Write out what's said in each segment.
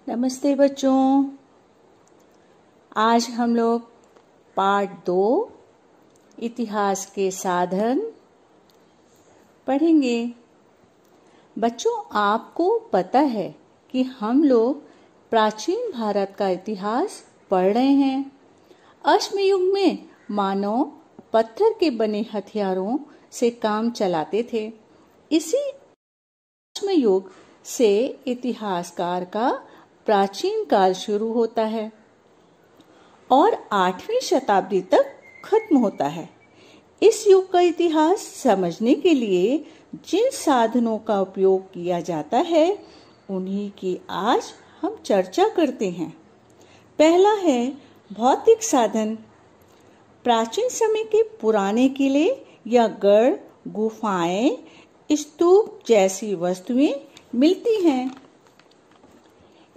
नमस्ते बच्चों। आज हम लोग पार्ट 2 इतिहास के साधन पढ़ेंगे। बच्चों, आपको पता है कि हम लोग प्राचीन भारत का इतिहास पढ़ रहे हैं। अश्मयुग में मानव पत्थर के बने हथियारों से काम चलाते थे। इसी अश्मयुग से इतिहासकार का प्राचीन काल शुरू होता है और 8वीं शताब्दी तक खत्म होता है। इस युग का इतिहास समझने के लिए जिन साधनों का उपयोग किया जाता है उन्हीं की आज हम चर्चा करते हैं। पहला है भौतिक साधन। प्राचीन समय के पुराने किले या गढ़, गुफाएं, स्तूप जैसी वस्तुएं मिलती हैं।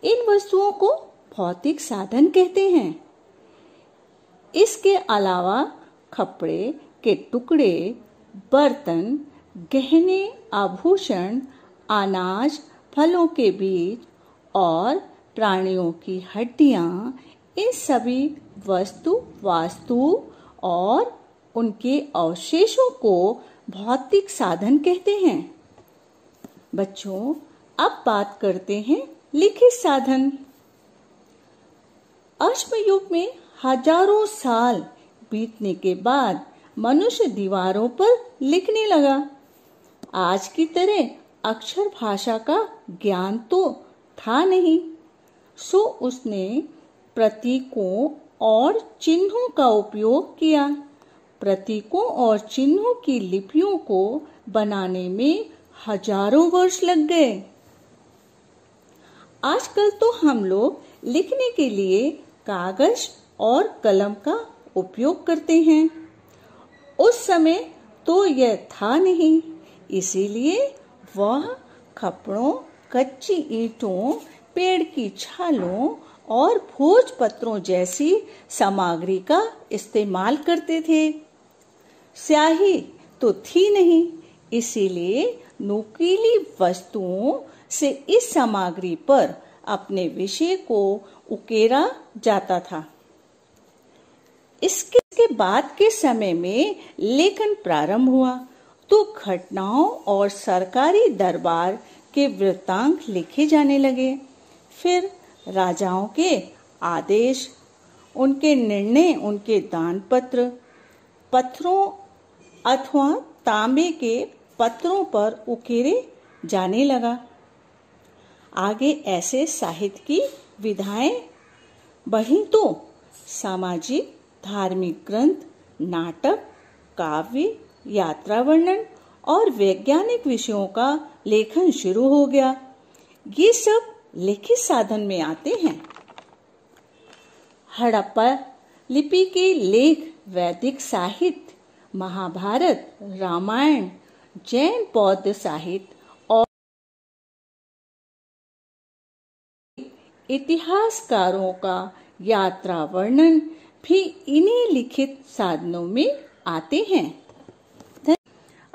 इन वस्तुओं को भौतिक साधन कहते हैं। इसके अलावा कपड़े के टुकड़े, बर्तन, गहने, आभूषण, अनाज, फलों के बीज और प्राणियों की हड्डियां, इन सभी वास्तु और उनके अवशेषों को भौतिक साधन कहते हैं। बच्चों, अब बात करते हैं लिखित साधन। अश्मयुग में हजारों साल बीतने के बाद मनुष्य दीवारों पर लिखने लगा। आज की तरह अक्षर भाषा का ज्ञान तो था नहीं, सो उसने प्रतीकों और चिन्हों का उपयोग किया। प्रतीकों और चिन्हों की लिपियों को बनाने में हजारों वर्ष लग गए। आजकल तो हम लोग लिखने के लिए कागज और कलम का उपयोग करते हैं। उस समय तो यह था नहीं, इसीलिए वह कपड़ों, कच्ची ईंटों, पेड़ की छालों और भोजपत्रों जैसी सामग्री का इस्तेमाल करते थे। स्याही तो थी नहीं, इसीलिए नुकीली वस्तुओं से इस सामग्री पर अपने विषय को उकेरा जाता था। इसके बाद के समय में लेखन प्रारंभ हुआ तो घटनाओं और सरकारी दरबार के वृत्तांत लिखे जाने लगे। फिर राजाओं के आदेश, उनके निर्णय, उनके दान पत्र पत्थरों अथवा तांबे के पत्रों पर उकेरे जाने लगा। आगे ऐसे साहित्य की विधाएं बढ़ी तो सामाजिक, धार्मिक ग्रंथ, नाटक, काव्य, यात्रा वर्णन और वैज्ञानिक विषयों का लेखन शुरू हो गया। ये सब लिखित साधन में आते हैं। हड़प्पा लिपि के लेख, वैदिक साहित्य, महाभारत, रामायण, जैन बौद्ध साहित्य और इतिहासकारों का यात्रा वर्णन भी इन्हीं लिखित साधनों में आते हैं।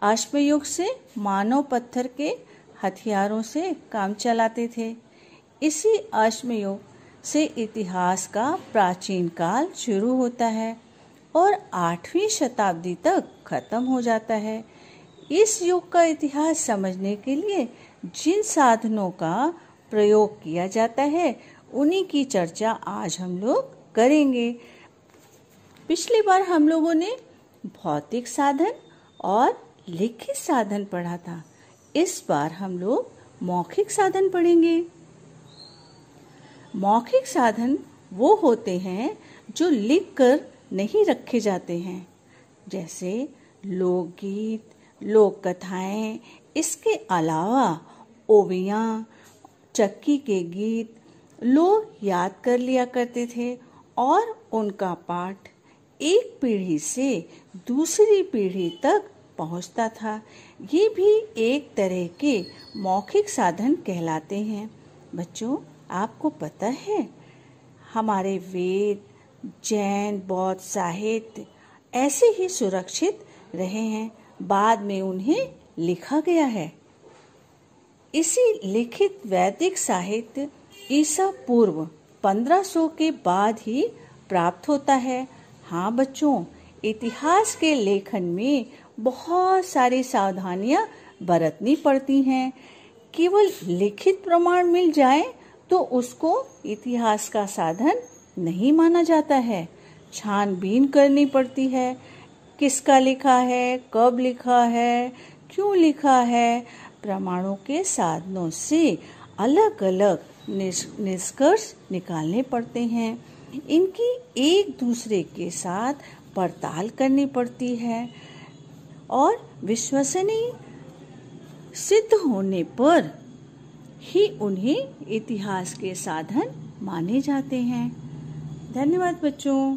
अश्मयुग से मानव पत्थर के हथियारों से काम चलाते थे। इसी अश्मयुग से इतिहास का प्राचीन काल शुरू होता है और 8वीं शताब्दी तक खत्म हो जाता है। इस युग का इतिहास समझने के लिए जिन साधनों का प्रयोग किया जाता है उन्हीं की चर्चा आज हम लोग करेंगे। पिछली बार हम लोगों ने भौतिक साधन और लिखित साधन पढ़ा था। इस बार हम लोग मौखिक साधन पढ़ेंगे। मौखिक साधन वो होते हैं जो लिखकर नहीं रखे जाते हैं, जैसे लोकगीत, लोक कथाएं। इसके अलावा ओवियां, चक्की के गीत लोग याद कर लिया करते थे और उनका पाठ एक पीढ़ी से दूसरी पीढ़ी तक पहुंचता था। ये भी एक तरह के मौखिक साधन कहलाते हैं। बच्चों, आपको पता है हमारे वेद, जैन बौद्ध साहित्य ऐसे ही सुरक्षित रहे हैं, बाद में उन्हें लिखा गया है। इसी लिखित वैदिक साहित्य ईसा पूर्व 1500 के बाद ही प्राप्त होता है। हाँ बच्चों, इतिहास के लेखन में बहुत सारी सावधानियां बरतनी पड़ती हैं। केवल लिखित प्रमाण मिल जाए तो उसको इतिहास का साधन नहीं माना जाता है। छानबीन करनी पड़ती है, किसका लिखा है, कब लिखा है, क्यों लिखा है। प्रमाणों के साधनों से अलग अलग निष्कर्ष निकालने पड़ते हैं। इनकी एक दूसरे के साथ पड़ताल करनी पड़ती है और विश्वसनीय सिद्ध होने पर ही उन्हें इतिहास के साधन माने जाते हैं। धन्यवाद बच्चों।